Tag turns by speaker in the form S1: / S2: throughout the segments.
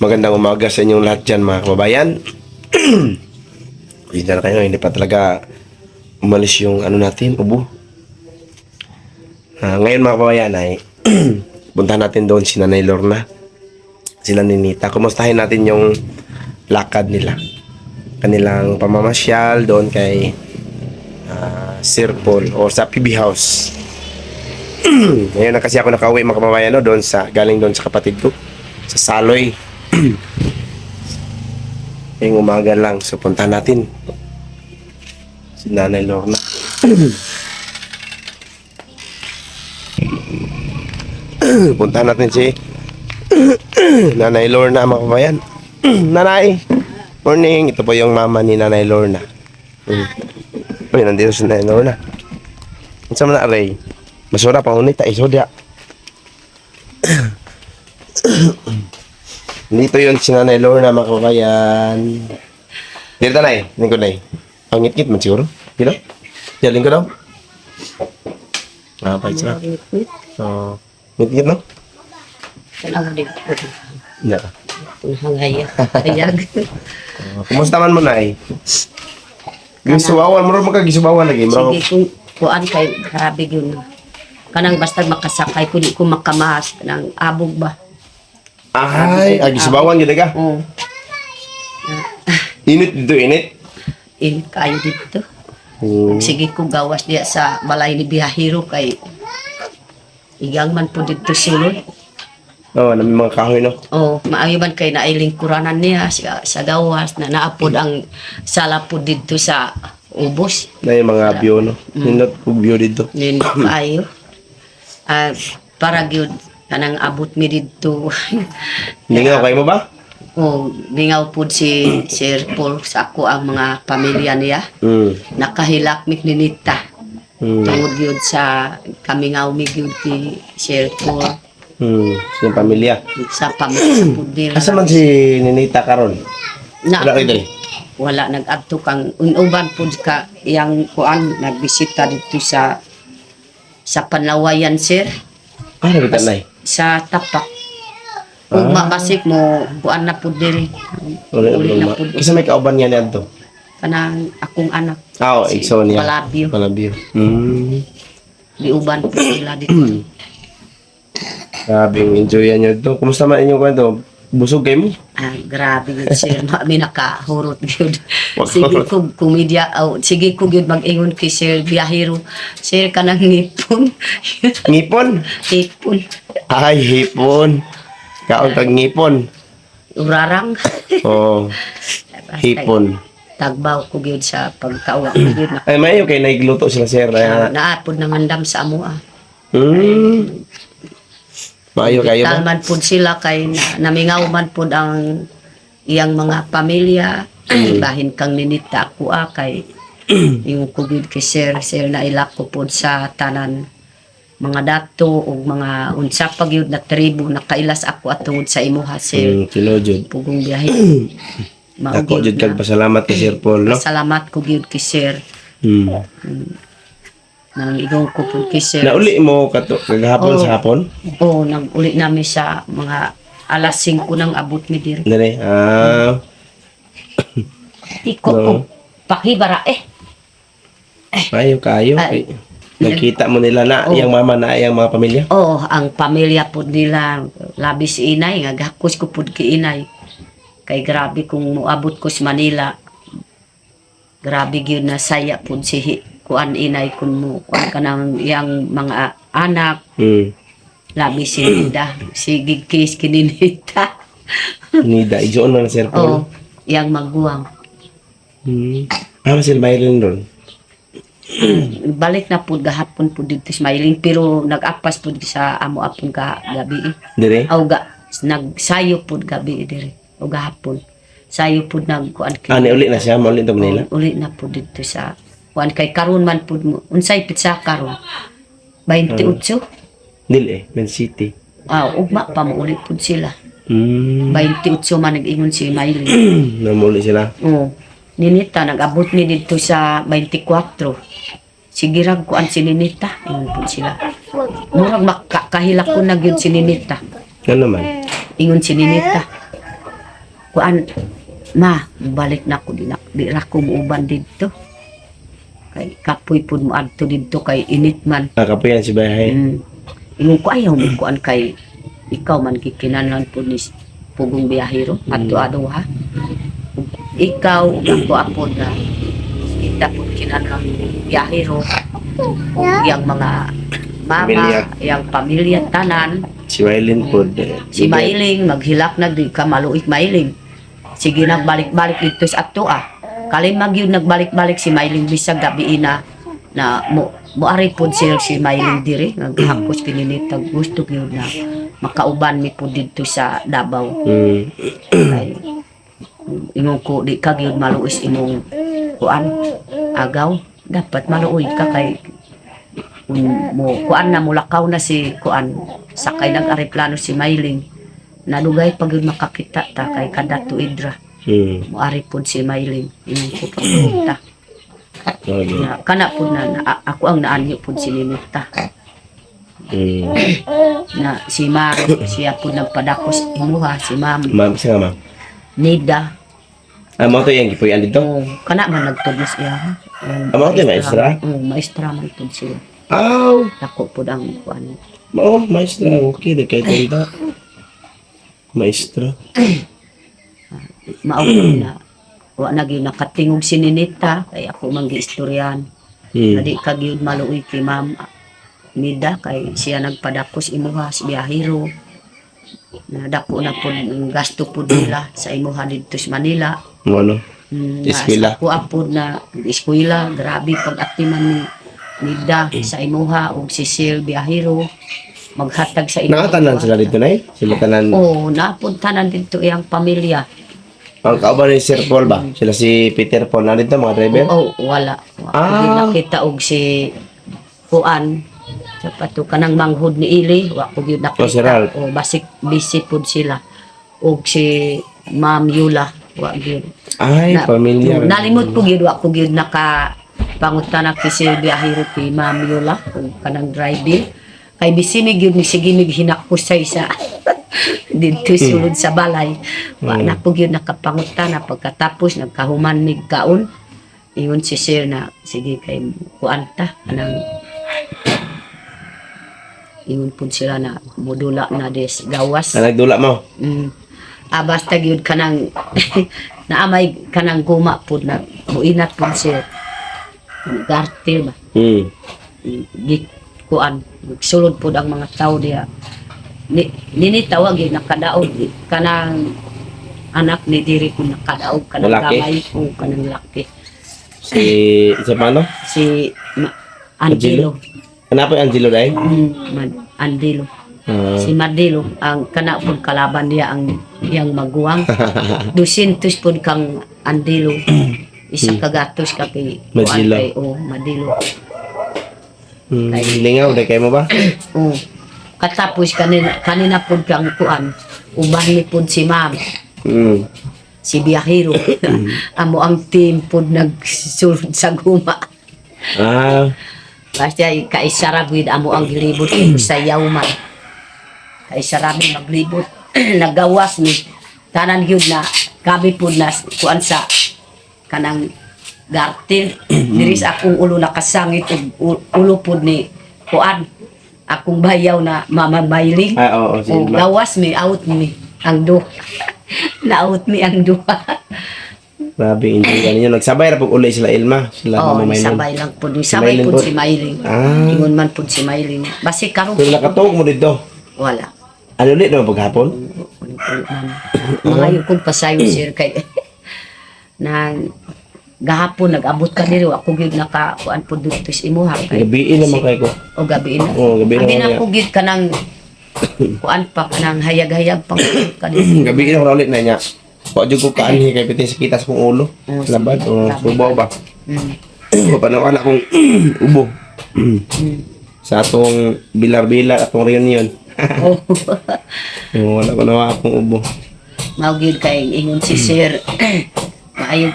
S1: Magandang umaga sa inyong lahat dyan mga kababayan. Hindi na kayo, hindi pa talaga umalis yung ano natin, ubo. Ngayon mga kababayan ay puntahan natin doon si Nanay Lorna, sila ni Nita. Kumustahin natin yung lakad nila, kanilang pamamasyal doon kay Sir Paul o sa PB House. Ngayon na kasi ako nakauwi mga kababayan, no, doon galing doon sa kapatid ko sa Saloy. Ngayong umaga lang, so puntahan natin si Nanay Lorna. Puntahan natin si Nanay Lorna mga kababayan. Nanay, morning. Ito po yung mama ni Nanay Lorna. Uy, nandito si Nanay Lorna. Ang sama na aray. Masura pang unita, isodya. Dito yun si Nanay Lorna mga kababayan. Dito Nanay, lingkod Nay. Pangit-ngit man siguro. Dito? Diyan lingkod daw. Pahit sila. So, ngit-ngit no?
S2: Salamat din.
S1: Hindi.
S2: Hayag.
S1: Kumusta man mo Nay? Gisubawan, muro magkagisubawan lagi.
S2: Sige, kung kuan kay grabe yun. Kanang basta makasakay, kundi ko makamahas. Kanang abog ba?
S1: Ay, gisubawan yun ka?
S2: Oo.
S1: Init dito, init.
S2: Init kayo dito. Sige ko gawas diya sa balay ni Biyahiro kay igang man po dito sulod.
S1: Oo, namin mga kahoy no?
S2: Oo, maayo man kay nailing kuranan niya sa gawas na naapod ang sala po dito sa ubos.
S1: Na yung mga view no? Nindot po view dito.
S2: Nindot kayo. Para gyud kanang abot mi dito.
S1: Lingaw kayo mo ba?
S2: Oh, bingaw po si Sir Paul sa ako ang mga pamilya niya. Nakahilak mi ni Nita. Tungod yun sa kamingaw mi gyud ti Sir Paul.
S1: Sa pamilya.
S2: Sa pamilya po nila.
S1: Asa man si Ninita karon? Wala kayo dali?
S2: Wala, nag-adto kang uban po ka iyang kuan nagbisita dito sa Panlawayan, sir.
S1: Nabitan Nay?
S2: Sa Tapak. Kung mabasik mo, kuan na po diri. Uli na po.
S1: Kasi may kauban niya niya to.
S2: Kanang akong anak.
S1: Oo,
S2: si
S1: ikso niya.
S2: Palabyo.
S1: Palabyo.
S2: Diuban po sila dito.
S1: Grabing enjoyan nyo to. Kumusta man inyong kwento? Busog kayo mo?
S2: Grabe yun, sir. May nakahurot yun. Sige ko, komedya. Sige ko yun mag-ingon kay Sir Biyahiro. Sir, kanang ngipon.
S1: Ngipon?
S2: Hipon.
S1: Ay, hipon. Kaon kag ngipon.
S2: Urarang.
S1: Oo. Hipon.
S2: Tagbaw ko yun sa pagtawa ko yun.
S1: Ay, mayo kay naigluto sila sir.
S2: Naapod ng andam sa amo ah.
S1: Mayo kayo ba?
S2: Talman po sila kay namingaw man po ang iyang mga pamilya. Bahin kang Ninita ako kay yung COVID kay Sir na ilak ko po sa tanan mga dato o mga unsa pag yun na tribo nakailas ako at tungod sa imuha Sir.
S1: Tinojud.
S2: Pugong biyahe.
S1: Ako jud kag pasalamat kay Sir Paul no.
S2: Salamat ko gyud kay Sir. Nang igong ko po kay Sir.
S1: Nauli mo kagahapon sa hapon?
S2: Oo, nag-uli namin sa mga alas 5 ng abot mi diri.
S1: Dali.
S2: Iko ko pakibara
S1: Mayo kayo. Nakita mo nila na iyang mama na iyang mga pamilya?
S2: Oh, ang pamilya po nila labis inay nga gakos ko pud kay inay. Kay grabe kung moabot ko sa Manila. Grabe gyud na saya pud si kuan inay kun mo kuan kanang iyang mga anak. Labi si Nida, si Gigkis kininita.
S1: Nida, ijoon man Sir Paul.
S2: Oh, iyang maguwang.
S1: Sila Maylin doon?
S2: Balik na po gahapon po dito smiling pero nag-apas po sa amo apon gabi.
S1: Dire?
S2: Nagsayo po gabi dire o gahapon. Sayo po nagkuan kay.
S1: Uli na siya, mauli to Manila.
S2: Uli na po dito sa kuan kay karon man po unsay pizza karon. 28.
S1: Dili Man City.
S2: Ugma pa mo uli po sila. 28 man nag-ingon si Maylin.
S1: Namuli sila.
S2: Oo. Ninita, nag-abot ni dito sa 24. Sige rag kuan si Ninita. Ingon po sila. Murag makakahilak ko na gyud si Ninita.
S1: Ano naman?
S2: Ingon si Ninita. kuan ma balik na ko di ra ko muuban dito. Kay kapoy pud mo adto dito kay init man.
S1: Kapuyan si bahay.
S2: Ingon ko ayaw mo kuan kay ikaw man kikinahanglan pud ni pugong biyahero adto ha. Ikaw ako apod na kita pud kinahanglan biyahero o yang mga mama,
S1: Pamilya.
S2: yang pamilya tanan.
S1: Si Wailin po.
S2: Si Mailing, maghilak na di ka maluik Mailing. Sige nagbalik-balik dito sa ato Kalin magyud nagbalik-balik si Mailing bisag gabi na moari pod siya si Mailing diri naghakos kininita gusto gyud na makauban mi pod dito sa Davao. Kay imong ko di ka gyud maluis imong kuan agaw dapat maluoy ka kay mo kuan na mulakaw na si kuan sakay nag-areplano si Mailing nadugay pag yun makakita ta kay kada tuidra moari pod si Mailing imong ko pagpunta na kana pod na ako ang naanyo pod si Ninita na si Maro siya pod nagpadakos imuha si Ma'am
S1: Siya nga ma'am.
S2: Nida
S1: Mo to yung gipuyan dito?
S2: kana man nagtudlos iya
S1: Amo to maestra?
S2: Maestra man pod siya
S1: Aw!
S2: ako pod ang kuan
S1: Maestra. Okay, di kayo tanda. Maestra.
S2: maawag na wa na gyud nakatingog si Ninita kay ako man giistoryan nadi ka gyud maluoy kay Ma'am Nida kay siya nagpadakos imuha sa biyahero na dako na pod ang gasto pod nila sa imuha dito sa Manila
S1: Ano? Eskwela.
S2: ako apod na eskwela grabe pag-atiman ni Nida sa imuha og si Sil biyahero maghatag sa imuha
S1: Nakatanan sila dito na eh? Sila tanan.
S2: napuntanan dito iyang pamilya.
S1: Ang kauban ni Sir Paul ba? Sila si Peter Paul na dito mga driver?
S2: Wala.
S1: Ah.
S2: Nakita og si Kuan. Sapato kanang manghod ni Ili, wa ko gyud
S1: Oh, si Ralph.
S2: nakita. O basik busy pud sila. Og si Ma'am Yula, wa gyud.
S1: Ay, pamilya.
S2: Nalimot ko gyud wa ko gyud naka pangutana ki si biyahero ki Ma'am Yula og kanang driving. Kay busy mi gyud ni sige mig hinakpos sa isa. Dito sulod sa balay. Wa na po gyud nakapangutana pagkatapos nagkahuman mig kaon. Ingon si Sir na sige kay kuanta kanang ingon po sila na modula na des gawas.
S1: Nagdula mo?
S2: Basta gyud kanang naamay kanang guma po na muinat po Sir. Gartil ba? Kuan sulod po ang mga tao diya. Ninitawag yun nakadaog kanang anak ni diri ko nakadaog kanang
S1: Lalaki?
S2: gamay ko kanang laki
S1: Si isa pa ano?
S2: si Andilo.
S1: Ano po yung Angelo dahil?
S2: Andilo si Madilo ang kana pud kalaban niya ang iyang maguwang 200 pud kang Andilo isa kagatos ka kay
S1: Madilo.
S2: kay Madilo
S1: Lingaw, dahil kayo mo ba?
S2: katapos kanina pud kang kuan uban ni pud si Ma'am si biyahero amo ang team pud nagsulod sa guma basta kaisarabid amo ang gilibot sa yawman kaisarabid maglibot nagawas ni tanan gyud na gabi pud na kuan sa kanang gartil diri sa akong ulo nakasangit og ulo pud ni kuan akong bayaw na Mama Mailing.
S1: Oo, si Ma.
S2: Gawas mi, out mi ang duha. Na-out mi ang duha.
S1: Grabe, enjoy ka ninyo. Nagsabay na pag uli sila Ilma. Sila Mama Maylin.
S2: Sabay lang po. Sabay
S1: Maylin
S2: po
S1: po.
S2: si Mailing. Ingon man po si Mailing. Basi karon
S1: Pero nakatuog mo dito.
S2: wala.
S1: Ano ulit naman paghapon?
S2: Mga yukon pasayo sir kay na gahapon nag-abot ka diri ako gyud naka kuan po dito sa imuha kay
S1: Gabi naman kayo ko.
S2: o gabi na.
S1: Oo, gabi na
S2: Abi
S1: kaya.
S2: na ko gyud kanang kuan pa kanang hayag-hayag pang kanang
S1: Gabi na ko na ulit na niya. Huwag dyan ko kaanhi kay piti sa kita sa kong ulo. Labad o subaw ba? Papanawala kong ubo. Sa atong bilar-bilar atong reunion. Wala ko nawa akong ubo.
S2: mao gyud kay ingon si sir maayo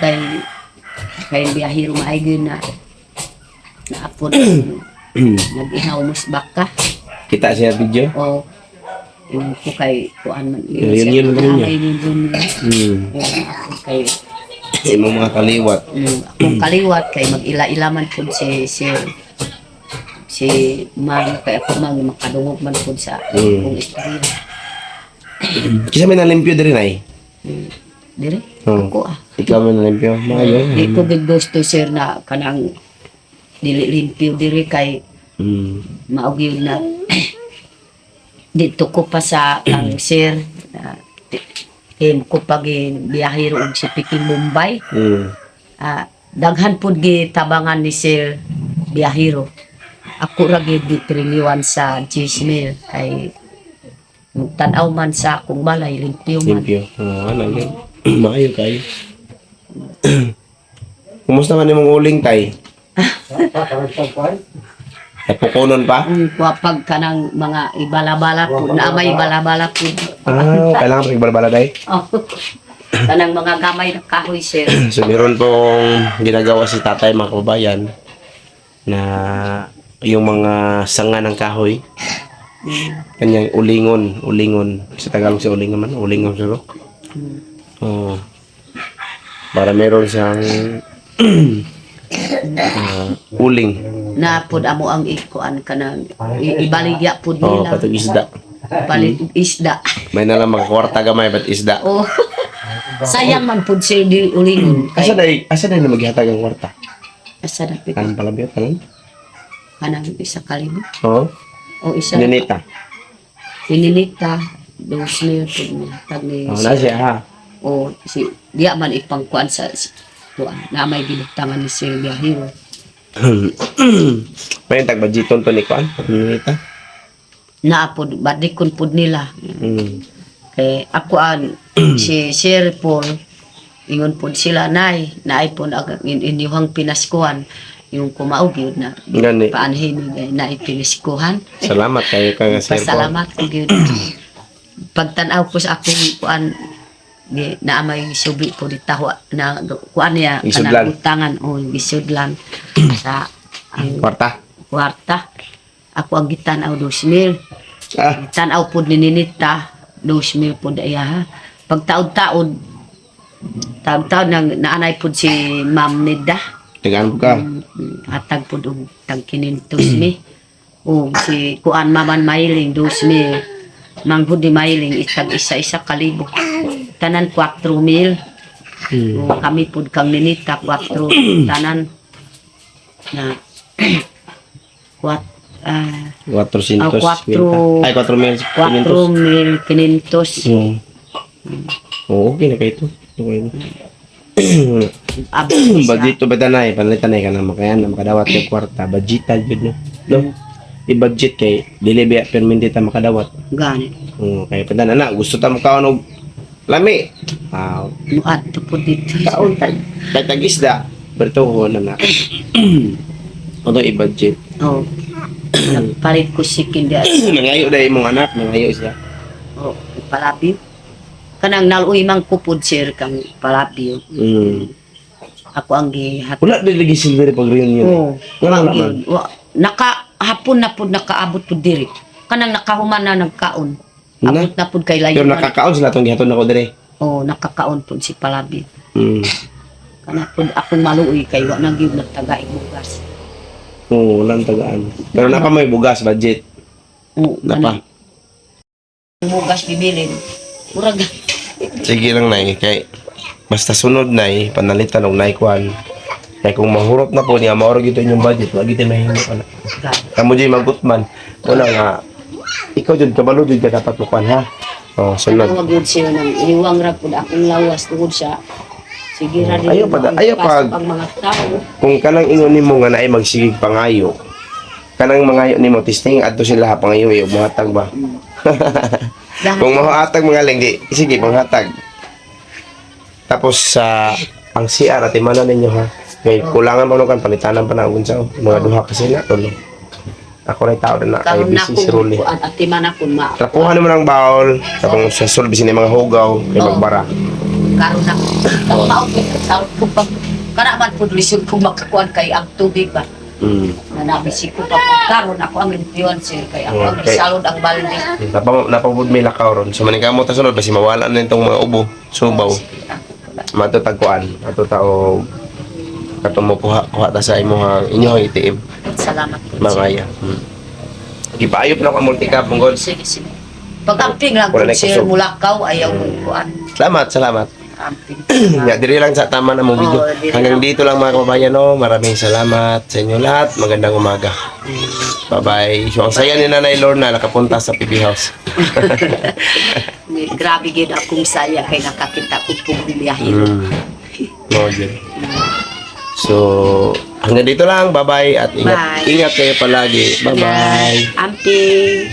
S2: kay biyahero maayo gyud na naapod nag-ihaw musbak ka
S1: Kita siya video.
S2: o Yung ko kay kuan man.
S1: Yun man niya.
S2: Yun. Kay
S1: Imong mga kaliwat.
S2: akong kaliwat kay mag-ila-ila man pud si man kay ako man makadungog man pud sa akong istorya.
S1: Kisa may nalimpyo diri nay.
S2: Dire
S1: Oo.
S2: ako
S1: Ikaw may nalimpyo. Maayo.
S2: di ko gid gusto sir na kanang dili limpyo dire kay maog yun na dito ko pa sa ang sir ko pag biyahero og si Peking Mumbai. Daghan pud gi tabangan ni sir biyahero. Ako ra gid ditriniwan sa Jismil kay tan-aw man sa akong balay limpyo man.
S1: Limpyo. Ano yun? Maayo kayo. Kumusta man imong uling tay? Napukunon pa?
S2: Pag kanang mga ibala-bala po, na may ibala-bala po.
S1: Kailangan pa ibalbala day?
S2: Oh. Kanang mga gamay na kahoy, sir.
S1: So meron pong ginagawa si tatay mga kababayan na yung mga sanga ng kahoy kanyang ulingon sa Tagalog sa ulingon man siguro. Para meron siyang uling
S2: Na pud amo ang ikuan kanang ibaligya pud nila.
S1: patog isda.
S2: Palit isda.
S1: May nalang makakwarta gamay ba't isda.
S2: Oh. Sayang man pud sir di ulingon.
S1: Asa na maghihatag ang kwarta?
S2: Asa na pud
S1: Kanang palabiyot kanang?
S2: kanang isa kalibo.
S1: Oo.
S2: O isa
S1: Ninita.
S2: Pininita. 2,000 pud ni tag ni.
S1: Na siya ha.
S2: O si diya man ipangkuan sa kuan na may binutangan ni Sylvia Hero.
S1: May tag-budgeton to ni Kuan. Ninita.
S2: Naapod badikon pud nila. Kay ako si Sir Paul ingon pud sila naay pud ang inyuhang pinaskuhan yung kumaog yun na
S1: Gani.
S2: paanhin na ipiniskuhan.
S1: Salamat kayo kang Sir Paul.
S2: Pasalamat ko gyud. Pagtan-aw ko sa akong kuan di na may subi po di taho na kuan niya
S1: Isudlan.
S2: kanang utangan o isudlan sa ang
S1: Kwarta.
S2: kwarta. Ako ang gitanaw 2,000.
S1: Ah,
S2: Tanaw po ni Ninita 2,000 po daya ha. Pag taod-taod nang naanay po si Ma'am Nida.
S1: tagaan ka.
S2: Hatag po og tag 500 mi. O si kuan Maman Mailing 2,000. Manghudi Mailing itag isa-isa kalibo. Tanan 4,000. O kami po kang Ninita 4 tanan na
S1: 400. Ay, 4,000.
S2: 4,500.
S1: Oo, okay na kayo ito. Okay na.
S2: Abot
S1: Budget to ba tanay? Panalitanay ka na makayan na makadawat yung kwarta. Budgetal yun no? I-budget kay dili ba perminti ta makadawat.
S2: Gani.
S1: Kaya pandan na gusto ta makaon og lami.
S2: Muat to po dito.
S1: Kaon tag tag-isda. Bertuho na na. Ano i-budget?
S2: Oh. Nagpalit ko si Kinda.
S1: Nangayo dahil mong anak, nangayo siya.
S2: Oh, palapyo. Kanang naluy mang kupod sir kang palapyo. Ako ang gihat.
S1: Wala din lagi silver pag reunion.
S2: Oh,
S1: Wala naman.
S2: Hapon na pud nakaabot pud diri. Kanang nakahuman na nagkaon. Abot na pud kay layo.
S1: Pero nakakaon sila itong gihaton ako dire.
S2: Oh, nakakaon pud si palapyo. Kana pud akong maluoy kay wa na gyud nagtagay bugas.
S1: Oo, walang tagaan. Pero napa may bugas, budget.
S2: Oh,
S1: Napa.
S2: Bugas bibilin. Murag
S1: Sige lang na kay basta sunod na panalitan og naikuan. Kay kung mahurot na po niya, maurog ito inyong budget, wag ito mahingo ka na. Kamu dyan magutman. Una nga, ikaw dyan, kabalo dyan ka dapat mukuan ha. Oh, sunod.
S2: Ako magud siya nang iwang ra pud akong lawas tungod siya. Sige ra din.
S1: Ayaw pag
S2: ang mga tao.
S1: kung kanang ingon nimo nga naay magsigig pangayo. Kanang mangayo nimo testing adto sila pangayo iyo muhatag ba. Kung mahatag mga ling di sige panghatag. Tapos sa ang CR at imana ninyo ha. Kay kulangan pa kan palitanan pa na unsa mga duha ka sila tulo. Ako ray tao na kay
S2: karon na
S1: busy si Rolly.
S2: ko at atiman ako ma.
S1: Trapuhan mo ng bawl, tapos sa sulbi sini mga hugaw kay magbara.
S2: Karon na. Ang maog sa ko pag kana man pud lisod ko makakuan kay ang tubig ba. Na nabisi ko pa po karon ako ang influencer kaya ako ang
S1: Okay.
S2: salod ang balde.
S1: Napapud may lakaw ron. So maningkamot ta sunod basi mawala na itong mga ubo, subaw. Matutagkuan, matutao katong mo kuha ta sa imong inyong itiim.
S2: Salamat po.
S1: Mangaya. Ipaayop na ko ang multicab mong god.
S2: Sige, sige. Pag-amping lang
S1: Wala
S2: kung
S1: na
S2: sir
S1: kusog.
S2: mulakaw, ayaw mo kuan.
S1: Salamat.
S2: Amping.
S1: Nga, diri lang sa tama na mong video.
S2: Oo, diri
S1: Hanggang
S2: lang.
S1: dito lang mga kababayan, no? Maraming salamat sa inyo lahat. Magandang umaga. Bye-bye. So, ang saya ni Nanay Lorna nakapunta sa PB House.
S2: Grabe gid akong saya kay nakakita ko pong biyahe.
S1: No, dyan. So, hanggang dito lang. Bye-bye. At ingat,
S2: Bye.
S1: ingat kayo palagi. Bye-bye.
S2: Amping.